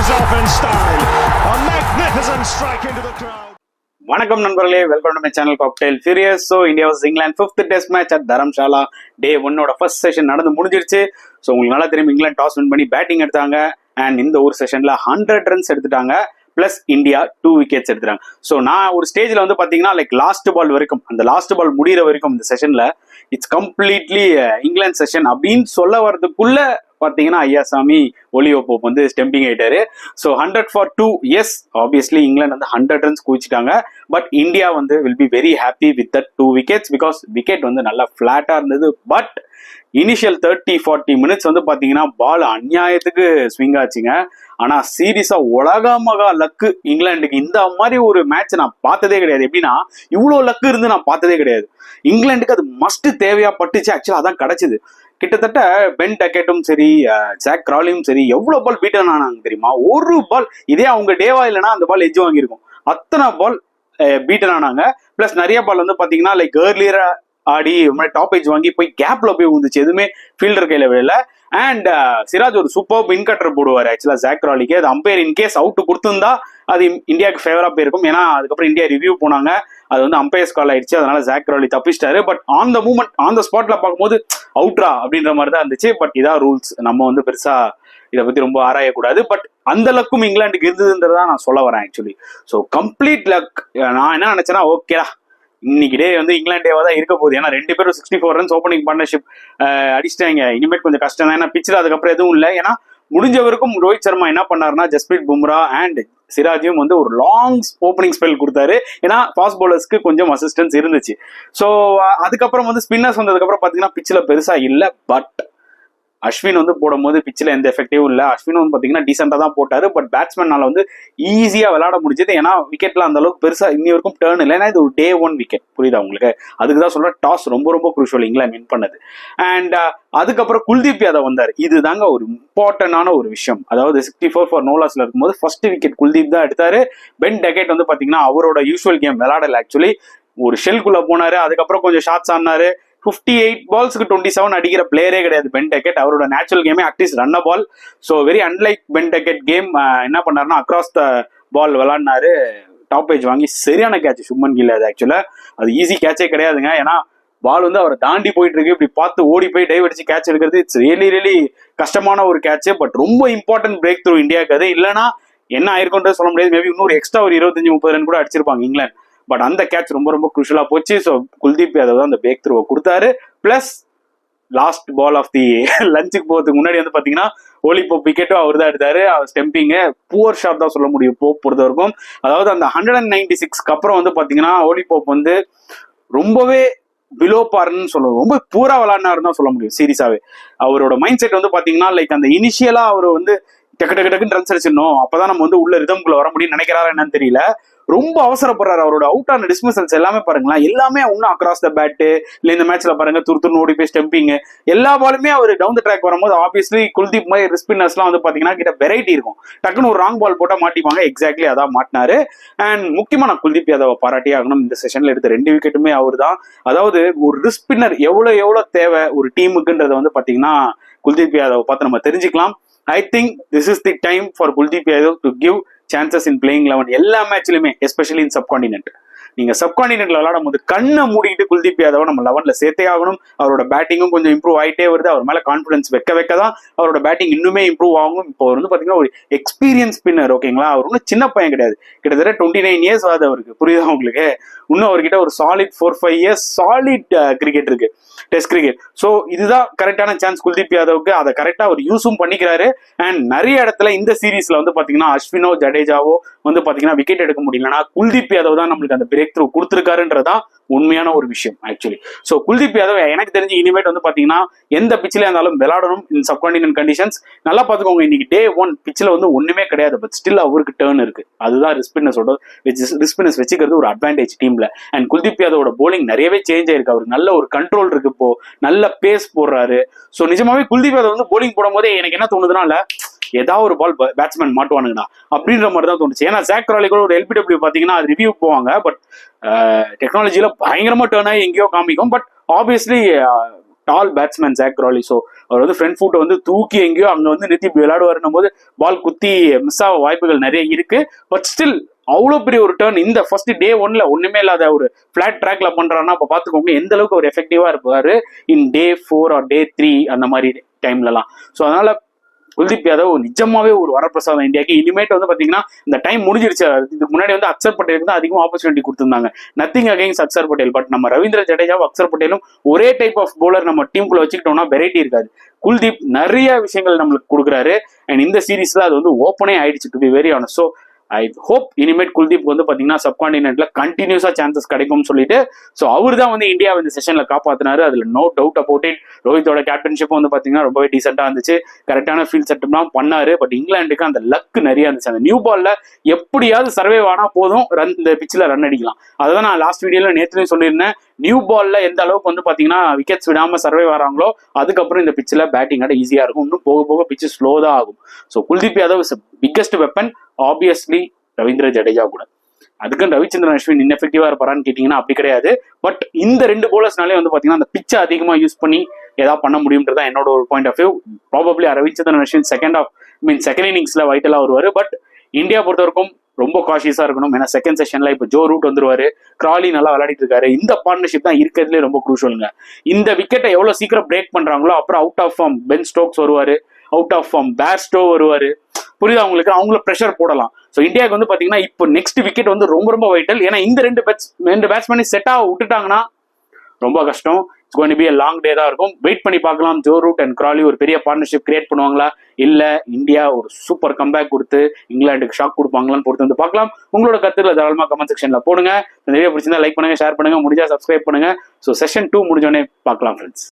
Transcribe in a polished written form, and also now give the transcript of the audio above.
finishes off in style. A magnificent strike into the crowd. வணக்கம் நண்பர்களே, welcome to my channel cocktail furious. So India versus England 5th test match at Dharamshala. Day 1 first session நடந்து முடிஞ்சிருச்சு. So உங்களுக்கு நல்லா தெரியும், England toss win பண்ணி batting எடுத்தாங்க and இந்த ஒரு செஷன்ல 100 ரன்ஸ் எடுத்துட்டாங்க. பிளஸ் இந்தியா 2 விக்கெட்ஸ் எடுத்துட்டாங்க. ஸோ நான் ஒரு ஸ்டேஜ்ல வந்து பாத்தீங்கன்னா லாஸ்ட் பால் வரைக்கும், அந்த லாஸ்ட் பால் முடிகிற வரைக்கும் இந்த செஷன்ல இட்ஸ் கம்ப்ளீட்லி இங்கிலாந்து செஷன் அப்படின்னு சொல்ல வர்றதுக்குள்ள பாத்தீங்கன்னா ஐயாசாமி ஒலியோ போப் வந்து ஸ்டெம்பிங் ஆயிட்டாரு. So 100 for 2. Yes, obviously England வந்து 100 ரன்ஸ் குவிச்சிட்டாங்க. பட் இந்தியா வந்து will be very happy with that 2 wickets because wicket வந்து நல்லா ஃபிளாட்டா இருந்தது. பட் இனிஷியல் 30-40 மினிட்ஸ் வந்து பாத்தீங்கன்னா பால் அநியாயத்துக்கு ஸ்விங் ஆச்சுங்க. ஆனா சீரியஸா உலகமகா லக்கு இங்கிலாந்துக்கு. இந்த மாதிரி ஒரு மேட்ச் நான் பார்த்ததே கிடையாது. எப்படின்னா இவ்வளவு லக்கு இருந்து நான் பார்த்ததே கிடையாது. இங்கிலாந்துக்கு அது மஸ்ட் தேவையா பட்டுச்சு. ஆக்சுவலா அதான் கிடைச்சது. கிட்டத்தட்ட பென் டக்கெட்டும் சரி, ஜாக் கிராலியும் சரி, எவ்வளவு பால் பீட்டன் ஆனாங்க தெரியுமா? ஒரு பால், இதே அவங்க டேவா இல்லைன்னா அந்த பால் எட்ஜ் வாங்கியிருக்கும். அத்தனை பால் பீட்டன் ஆனாங்க. பிளஸ் நிறைய பால் வந்து பாத்தீங்கன்னா ஏர்லியரா ஆடி டாப் ஏஜ் வாங்கி போய் கேப்ல போய் விழுந்துச்சு. எதுவுமே ஃபீல்டர் கையில விழல. அண்ட் சிராஜ் ஒரு சூப்பர் வின் கட்டர் போடுவார் ஆக்சுவலா ஜாக் கிராலிக்கு. அது அம்பையர் இன்கேஸ் அவுட் கொடுத்திருந்தா அது இந்தியாவுக்கு ஃபேவரா போயிருக்கும். ஏன்னா அதுக்கப்புறம் இந்தியா ரிவ்யூ போனாங்க, அது வந்து அம்பையர்ஸ் கால் ஆயிடுச்சு. அதனால ஜாக் கிராலி தப்பிச்சிட்டாரு. But on the moment, on the ஸ்பாட்ல பார்க்கும்போது அவுட்ரா அப்படின்ற மாதிரி தான் இருந்துச்சு. பட் இதான் ரூல்ஸ், நம்ம வந்து பெருசா இதை பத்தி ரொம்ப ஆராயக்கூடாது. பட் அந்த லக்கும் இங்கிலாந்துக்கு இருந்ததுன்றதான் நான் சொல்ல வரேன் ஆக்சுவலி. So complete luck. நான் என்ன நினைச்சேன்னா, ஓகேடா இன்னைக்கு டே வந்து இங்கிலாந்து டேவா தான் இருக்க போகுது. ஏன்னா 2 பேரும் 64 ரன்ஸ் ஓப்பனிங் பார்ட்னர்ஷிப் அடிச்சிட்டாங்க. இனிமேட் கொஞ்சம் கஷ்டம் தான். ஏன்னா பிச்சில் அதுக்கப்புறம் எதுவும் இல்லை. ஏன்னா முடிஞ்சவருக்கும் ரோஹித் சர்மா என்ன பண்ணாருன்னா ஜஸ்பிரீத் பும்ரா அண்ட் சிராஜும் வந்து ஒரு லாங் ஓப்பனிங் ஸ்பெல் கொடுத்தாரு. ஏன்னா ஃபாஸ்ட் பவுலர்ஸ்க்கு கொஞ்சம் அசிஸ்டன்ஸ் இருந்துச்சு. ஸோ அதுக்கப்புறம் வந்து ஸ்பின்னர்ஸ் வந்ததுக்கப்புறம் பார்த்தீங்கன்னா பிச்சில் பெருசா இல்லை. பட் அஸ்வின் வந்து போடும்போது பிச்சில் எந்த எஃபெக்டிவும் இல்லை. அஸ்வின் வந்து பார்த்தீங்கன்னா டீசெண்டாக தான் போட்டாரு. பட் பேட்ஸ்மேனால வந்து ஈஸியாக விளையாட முடிஞ்சது. ஏன்னா விக்கெட்லாம் அந்த அளவுக்கு பெருசா இன்னி வரைக்கும் டேர்ன் இல்லை. ஏன்னா இது ஒரு டே 1 விக்கெட், புரியுதா உங்களுக்கு? அதுக்கு தான் சொல்றேன், டாஸ் ரொம்ப ரொம்ப குரூஷியல் இங்கிலாந்து வின் பண்ணது. அண்ட் அதுக்கப்புறம் குல்தீப் யாதவ் வந்தார். இதுதாங்க ஒரு இம்பார்ட்டன்டான ஒரு விஷயம். அதாவது 64 for no lossல இருக்கும்போது ஃபர்ஸ்ட் விக்கெட் குல்தீப் தான் எடுத்தாரு. பென் டக்கெட் வந்து பார்த்தீங்கன்னா அவரோட யூஸ்வல் கேம் விளையாடல. ஆக்சுவலி ஒரு ஷெல்குள்ள போனாரு. அதுக்கப்புறம் கொஞ்சம் ஷாட்ஸ் ஆனாரு. 58 பால்ஸ்க்கு 27 அடிக்கிற பிளேயரே கிடையாது பென் டக்கெட். அவரோட நேச்சுரல் கேமே at least run a ball. So very unlike Ben Duckett game. என்ன பண்ணாருன்னா அக்ராஸ் த பால் விளாட்னாரு. டாப் ஏஜ் வாங்கி சரியான கேட்ச் சுப்மன் கில். அது ஆக்சுவலா அது ஈஸி கேட்சே கிடையாதுங்க. ஏன்னா பால் வந்து அவரை தாண்டி போயிட்டு இருக்கு. இப்படி பார்த்து ஓடி போய் டைவ் அடிச்சு கேட்ச் எடுக்கிறது இட்ஸ் ரியலி கஷ்டமான ஒரு கேட்ச். பட் ரொம்ப இம்பார்ட்டன்ட் பிரேக் த்ரூ இந்தியாவுக்கு. அது இல்லைன்னா என்ன ஆயிருக்குன்றது சொல்ல முடியாது. மேபி இன்னொரு எக்ஸ்ட்ரா ஒரு 25-30 ரன் கூட அடிச்சிருப்பாங்க இங்கிலாந்து. பட் அந்த கேட்ச் ரொம்ப ரொம்ப குரூஷியலா போச்சு. ஸோ குல்தீப் யாதவ் தான் அந்த பிரேக் த்ரூவை கொடுத்தாரு. Plus last ball of the லஞ்சுக்கு போகிறதுக்கு முன்னாடி வந்து பாத்தீங்கன்னா ஓலி போப் விக்கெட்டும் அவர் தான் எடுத்தாரு. அவர் ஸ்டெம்பிங்கு புவர் ஷாட் தான் சொல்ல முடியும் போப் பொறுத்த வரைக்கும். அதாவது அந்த 196க்கு அப்புறம் வந்து பாத்தீங்கன்னா ஓலி போப் வந்து ரொம்பவே பிலோ பார்ன்னு சொல்லுவோம், ரொம்ப பூரா விளையாடினாருன்னு தான் சொல்ல முடியும். சீரியஸாவே அவரோட மைண்ட் செட் வந்து பாத்தீங்கன்னா அந்த இனிஷியலா அவர் வந்து டக்குன்னு ரன்ஸ் அடிச்சிடணும், அப்பதான் நம்ம வந்து உள்ள ரிதம்குள்ள வர முடியும்னு நினைக்கிறாரா என்னன்னு தெரியல. ரொம்ப அவசரப்படுறாரு. அவரோட அவுட் ஆன டிஸ்மிசல்ஸ் எல்லாமே பாருங்களேன், எல்லாமே ஒன்னும் அக்ராஸ் த பேட்டு இல்ல. இந்த மேட்ச்ல பாருங்க துருத்துன்னு ஓடி போய் ஸ்டெம்பிங் எல்லா பாலுமே அவர் டவுன் த ட்ராக் வரும்போது ஆப்வியஸ்லி குல்தீப் மாதிரி ஸ்பின்னர்ஸ் எல்லாம் வந்து பாத்தீங்கன்னா கிட்ட வெரைட்டி இருக்கும். டக்குன்னு ஒரு ராங் பால் போட்டா மாட்டிப்பாங்க. எக்ஸாக்ட்லி அதான் மாட்டினாரு. அண்ட் முக்கியமா நான் குல்தீப் யாதவ் பாராட்டி ஆகணும். இந்த செஷன்ல எடுத்த 2 விக்கெட்டுமே அவர் தான். அதாவது ஒரு ஸ்பின்னர் எவ்வளவு தேவை ஒரு டீமுக்குன்றத வந்து பாத்தீங்கன்னா குல்தீப் யாதவ் பார்த்து நம்ம தெரிஞ்சுக்கலாம். I think this is the time for Kuldeep Yadav to give chances in playing 11 எல்லா மேட்ச்லயுமே, எஸ்பெஷலி இன் சப்கான்டினென்ட். நீங்க சப்கான்டினென்ட்ல விளையாடும் போது கண்ணை மூடிட்டு குல்தீப் யாதவ் நம்ம 11ல சேர்த்தே ஆகணும். அவரோட பேட்டிங்கும் கொஞ்சம் இம்ப்ரூவ் ஆயிட்டே வருது. அவர் மேல கான்பிடன்ஸ் வைக்க தான் அவரோட பேட்டிங் இன்னுமே இம்ப்ரூவ் ஆகும். இப்போ அவர் வந்து பாத்தீங்கன்னா ஒரு எக்ஸ்பீரியன்ஸ் ஸ்பின்னர், ஓகேங்களா? அவர் ஒன்றும் சின்ன பையன் கிடையாது. கிட்டத்தட்ட 29 இயர்ஸ் ஆகுது அவருக்கு, புரியுதா உங்களுக்கு? இன்னும் அவர்கிட்ட ஒரு சாலிட் 4-5 இயர்ஸ் சாலிட் கிரிக்கெட் இருக்கு, டெஸ்ட் கிரிக்கெட். ஸோ இதுதான் கரெக்டான சான்ஸ் குல்தீப் யாதவுக்கு. அதை கரெக்டா அவர் யூஸும் பண்ணிக்கிறாரு. அண்ட் நிறைய இடத்துல இந்த சீரீஸ்ல வந்து பாத்தீங்கன்னா அஸ்வினோ ஜடேஜாவோ வந்து பாத்தீங்கன்னா விக்கெட் எடுக்க முடியலன்னா குல்தீப் யாதவ் தான் நம்மளுக்கு அந்த பிரேக் த்ரூ கொடுத்துருக்காருன்றதான் உண்மையான ஒரு விஷயம் ஆக்சுவலி. ஸோ குல்தீப் யாதவ் எனக்கு தெரிஞ்சு இனிமேட் வந்து பாத்தீங்கன்னா எந்த பிச்சில இருந்தாலும் விளையாடணும் இன் சப்கான்டினென்ட் கண்டிஷன்ஸ். நல்லா பாத்துக்கோங்க, இன்னைக்கு டே 1 பிச்சில் வந்து ஒண்ணுமே கிடையாது. பட் ஸ்டில் அவருக்கு டேர்ன் இருக்கு. அதுதான் ரிஸ்பின்னர்ஸ் வச்சுக்கிறது ஒரு அட்வான்டேஜ் டீம்ல. அண்ட் குல்தீப் யாதவோட போலிங் நிறையவே சேஞ்ச் ஆயிருக்கு. அவருக்கு நல்ல ஒரு கண்ட்ரோல் இருக்கு, இப்போ நல்ல பேஸ் போடுறாரு. ஸோ நிஜமாவே குல்தீப் யாதவ் வந்து போலிங் போடும் போதே எனக்கு என்ன தோணுதுன்னா ஏதாவது ஒரு பால் பேட்ஸ்மேன் மாட்டுவானுங்கண்ணா அப்படின்ற மாதிரி தான் தோணுச்சு. ஏன்னா ஜாக் கிராலி கூட ஒரு LBW பாத்தீங்கன்னா அது ரிவ்யூ போவாங்க. பட் டெக்னாலஜியில பயங்கரமா டேர்ன் ஆகி எங்கேயோ காமிக்கும். But obviously tall batsman Zak Crawley. So அவர் வந்து ஃப்ரண்ட் ஃபுட்டை வந்து தூக்கி எங்கேயோ அங்கே வந்து நிறுத்தி விளையாடுவாருன்னும் போது பால் குத்தி மிஸ் ஆக வாய்ப்புகள் நிறைய இருக்கு. பட் ஸ்டில் அவ்வளோ பெரிய ஒரு டர்ன் இந்த ஃபர்ஸ்ட் டே ஒன்ல ஒண்ணுமே இல்லாத ஒரு ஃபிளாட் ட்ராக்ல பண்றாருன்னா அப்போ பார்த்துக்கோங்க எந்த அளவுக்கு அவர் எஃபெக்டிவா இருப்பாரு இன் டே 4 ஆர் டே 3 அந்த மாதிரி டைம்லலாம். ஸோ அதனால குல்தீப் யாதவ் நிஜமாவே ஒரு வரப்பிரசாதம் இந்தியாவுக்கு. இனிமேட் வந்து பாத்தீங்கன்னா இந்த டைம் முடிஞ்சிருச்சு. இதுக்கு முன்னாடி வந்து அக்சர் பட்டேலுக்கு தான் அதிகமாக ஆப்பர்ச்சுனிட்டி கொடுத்திருந்தாங்க. Nothing against Axar Patel. But நம்ம ரவீந்திர ஜடேஜாவும் அக்சர் பட்டேலும் ஒரே டைப் ஆஃப் பவுலர் நம்ம டீமுக்குள்ள வச்சுக்கிட்டோம்னா வெரைட்டி இருக்காது. குல்தீப் நிறைய விஷயங்கள் நம்மளுக்கு கொடுக்குறாரு. அண்ட் இந்த சீரீஸ்ல அது வந்து ஓப்பனே ஆயிடுச்சு to be very honest. So I hope இனிமேட் குல்தீப் வந்து பாத்தீங்கன்னா சப்கான்டினென்ட்ல கண்டினியூஸா சான்சஸ் கிடைக்கும்னு சொல்லிட்டு ஸோ அவர் தான் வந்து இந்தியா இந்த செஷன்ல காப்பாத்தினாரு. அதுல நோ டவுட் அபவுட் இட். ரோஹித்தோட கேப்டன்ஷிப்பும் வந்து பாத்தீங்கன்னா ரொம்பவே டீசெண்டா இருந்துச்சு. கரெக்டான ஃபீல்ட் செட்டப்லாம் பண்ணாரு. பட் இங்கிலாந்துக்கு அந்த லக் நிறைய இருந்துச்சு. அந்த நியூ பால்ல எப்படியாவது சர்வே ஆனா போதும் ரன் இந்த பிச்சில் ரன் அடிக்கலாம். அதான் நான் லாஸ்ட் வீடியோல நேற்றுலையும் சொல்லியிருந்தேன். நியூ பால்ல எந்த அளவுக்கு வந்து பாத்தீங்கன்னா விக்கெட்ஸ் விடாம சர்வே வராங்களோ அதுக்கப்புறம் இந்த பிச்சில் பேட்டிங் ஆட ஈஸியா இருக்கும். இன்னும் போக போக பிச்சு ஸ்லோ தான் ஆகும். So Kuldeep Yadav is biggest weapon. Obviously Ravindra Jadeja கூட. அதுக்கு ரவிச்சந்திரன் அஸ்வின் இன்எஃபெக்டிவா இருப்பாரான்னு கேட்டீங்கன்னா அப்படி கிடையாது. பட் இந்த ரெண்டு போலர்ஸ்னாலே வந்து பாத்தீங்கன்னா அந்த பிச்சை அதிகமா யூஸ் பண்ணி ஏதாவது பண்ண முடியும்ன்றதான் என்னோட ஒரு point of view. Probably Ravichandran Ashwin second இன்னிங்ஸ்ல வைட்டலா வருவாரு. பட் இந்தியா பொறுத்த வரைக்கும் ரொம்ப காஷியஸா இருக்கணும். ஏன்னா செகண்ட் செஷன்ல இப்ப ஜோ ரூட் வந்துருவாரு. கிராலி நல்லா விளையாடிட்டு இருக்காரு. இந்த பார்ட்னர்ஷிப் தான் இருக்கிறதுலே ரொம்ப குரூஷியலுங்க. இந்த விக்கெட்டை எவ்வளவு சீக்கிரம் பிரேக் பண்றாங்களோ அப்புறம் out of form Ben Stokes வருவாரு. அவுட் ஆஃப் ஃபார்ம் பேர்ஸ்டோ வருவாரு. புரியுதா உங்களுக்கு? அவங்கள ப்ரெஷர் போடலாம். ஸோ இந்தியாவுக்கு வந்து பாத்தீங்கன்னா இப்போ நெக்ஸ்ட் விக்கெட் வந்து ரொம்ப ரொம்ப வைட்டல். ஏன்னா இந்த ரெண்டு பேட்ஸ்மேன் செட்டாக விட்டுட்டாங்கன்னா ரொம்ப கஷ்டம். It's going to be a long day தான் இருக்கும். வெயிட் பண்ணி பார்க்கலாம். ஜோ ரூட் அண்ட் கிராலி ஒரு பெரிய பார்ட்னர்ஷிப் கிரியேட் பண்ணுவாங்களா, இல்ல இந்தியா ஒரு சூப்பர் கம்பேக் கொடுத்து இங்கிலாந்துக்கு ஷாக் கொடுப்பாங்களான்னு பொறுத்து வந்து பார்க்கலாம். உங்களோட கருத்துக்களை தாராளமா கமெண்ட் செக்ஷன்ல போடுங்க. இந்த வீடியோ பிடிச்சிருந்தா லைக் பண்ணுங்க, ஷேர் பண்ணுங்க, முடிஞ்சா சப்ஸ்கிரைப் பண்ணுங்க. ஸோ செஷன் 2 முடிஞ்சோடனே பார்க்கலாம் ஃப்ரெண்ட்ஸ்.